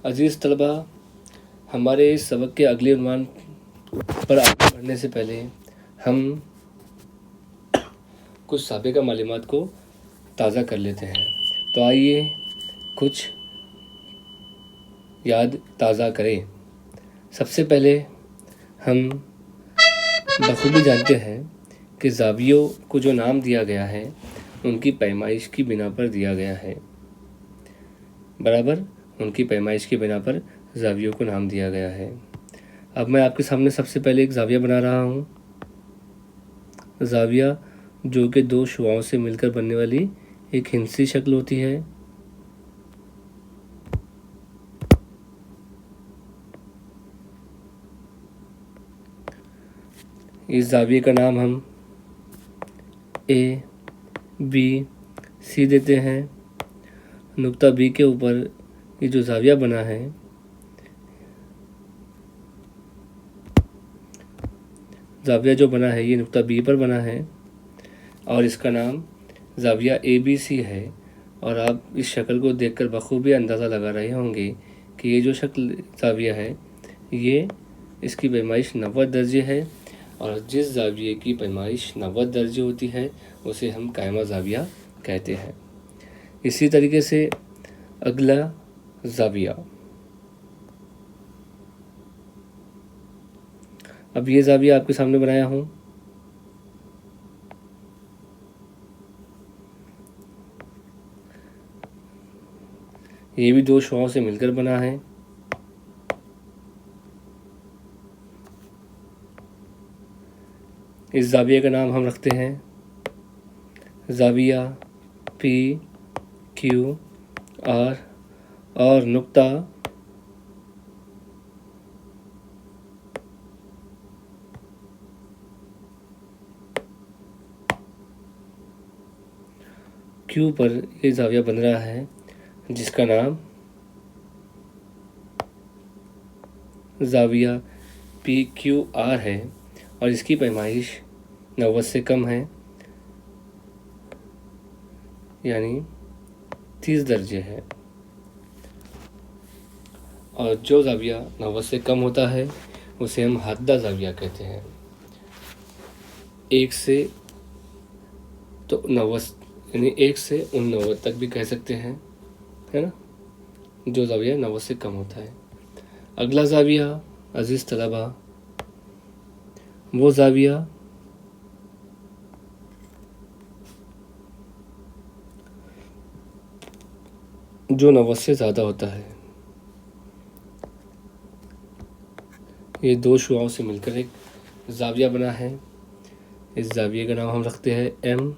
अजीज़ तलबा, हमारे इस सबक के अगले उन्वान पर आगे बढ़ने से पहले हम कुछ साबिक़ा मालूमात को ताज़ा कर लेते हैं। तो आइए कुछ याद ताज़ा करें। सबसे पहले हम बखूबी जानते हैं कि ज़ावियों को जो नाम दिया गया है उनकी पैमाइश की बिना पर दिया गया है। बराबर, उनकी पैमाइश की बिना पर ज़ावियों को नाम दिया गया है। अब मैं आपके सामने सबसे पहले एक ज़ाविया बना रहा हूँ। ज़ाविया जो कि दो शुआओं से मिलकर बनने वाली एक हिंसी शक्ल होती है। इस ज़ाविये का नाम हम ए बी सी देते हैं। नुक्ता बी के ऊपर ये जो ज़ाविया बना है ज़ाविया जो बना है ये नुक्ता बी पर बना है और इसका नाम ज़ाविया ए बी सी है। और आप इस शक्ल को देखकर बखूबी अंदाज़ा लगा रहे होंगे कि ये जो शक्ल ज़ाविया है ये इसकी पैमाइश 90 दर्जे है और जिस ज़ाविये की पैमाइश 90 दर्जे होती है उसे हम कायमा ज़ाविया कहते हैं। इसी तरीके से अगला ज़ाविया, अब ये ज़ाविया आपके सामने बनाया हूँ। ये भी दो शुआओं से मिलकर बना है। इस ज़ाविये का नाम हम रखते हैं ज़ाविया पी क्यू आर और नुक्ता क्यू पर ये ज़ाविया बन रहा है जिसका नाम ज़ाविया पी क्यू आर है और इसकी पैमाइश 90 से कम है, यानी 30 दर्जे है। और जो ज़ाविया 90 से कम होता है उसे हम हद्दा ज़ाविया कहते हैं। 1 से तो 90 यानी 1 से 89 तक भी कह सकते हैं, है ना, जो ज़ाविया 90 से कम होता है। अगला ज़ाविया अज़ीज़ तलबा, वो ज़ाविया जो 90 से ज़्यादा होता है। ये दो शुआओं से मिलकर एक ज़ाविया बना है। इस ज़ाविये का नाम हम रखते हैं एम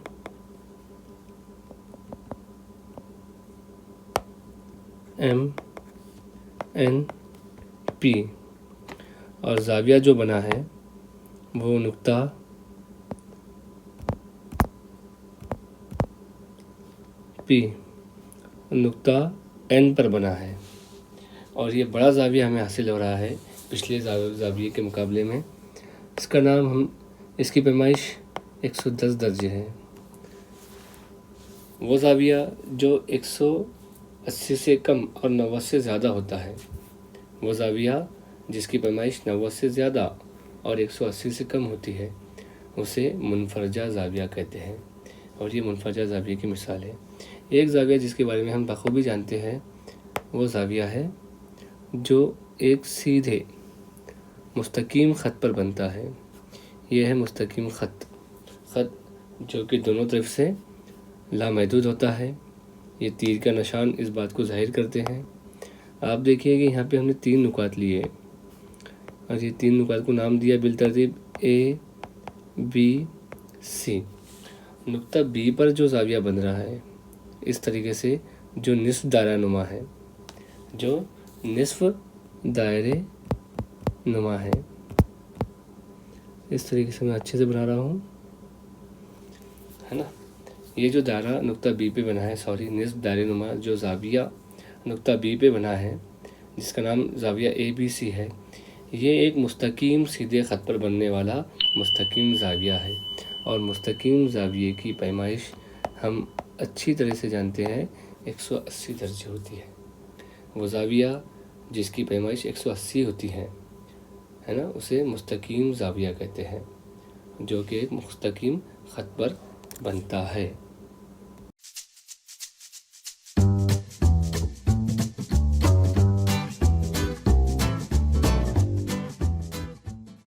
एन पी और ज़ाविया जो बना है वो नुक्ता पी नुक्ता एन पर बना है और ये बड़ा ज़ाविया हमें हासिल हो रहा है पिछले ज़ाविये के मुकाबले में। इसका नाम हम इसकी पैमाइश 110 दर्जे है। वो ज़ाविया जो 180 से कम और 90 से ज़्यादा होता है, वो ज़ाविया जिसकी पैमाइश 90 से ज़्यादा और 180 से कम होती है उसे मुनफरजा ज़ाविया कहते हैं और ये मुनफरजा ज़ाविये की मिसाल है। एक ज़ाविया जिसके बारे में हम बखूबी जानते हैं वो ज़ाविया है जो एक सीधे मुस्तकीम ख़त पर बनता है। ये है मुस्तकीम ख़त जो कि दोनों तरफ से लामहदूद होता है। ये तीर का निशान इस बात को ज़ाहिर करते हैं। आप देखिए कि यहाँ पे हमने 3 नुकात लिए और ये 3 नुकात को नाम दिया बिलतरतीब ए बी सी। नुक्ता बी पर जो ज़ाविया बन रहा है इस तरीके से जो निस्फ दायरा नुमा है, जो निस्फ दायरे नुमा है, इस तरीके से मैं अच्छे से बना रहा हूँ, है ना। ये जो दायरा नुक्ता बी पे बना है, निस्फ दायरे नुमा जो ज़ाविया नुक्ता बी पे बना है जिसका नाम ज़ाविया ए बी सी है, ये एक मुस्तकीम सीधे ख़त पर बनने वाला मुस्तकीम ज़ाविया है और मुस्तकीम ज़ाविये की पैमाइश हम अच्छी तरह से जानते हैं 180 दर्जे होती है। वो ज़ाविया جس کی پیمائش 180 ہوتی ہے نا، اسے مستقیم زاویہ کہتے ہیں، جو کہ ایک مستقیم خط پر بنتا ہے۔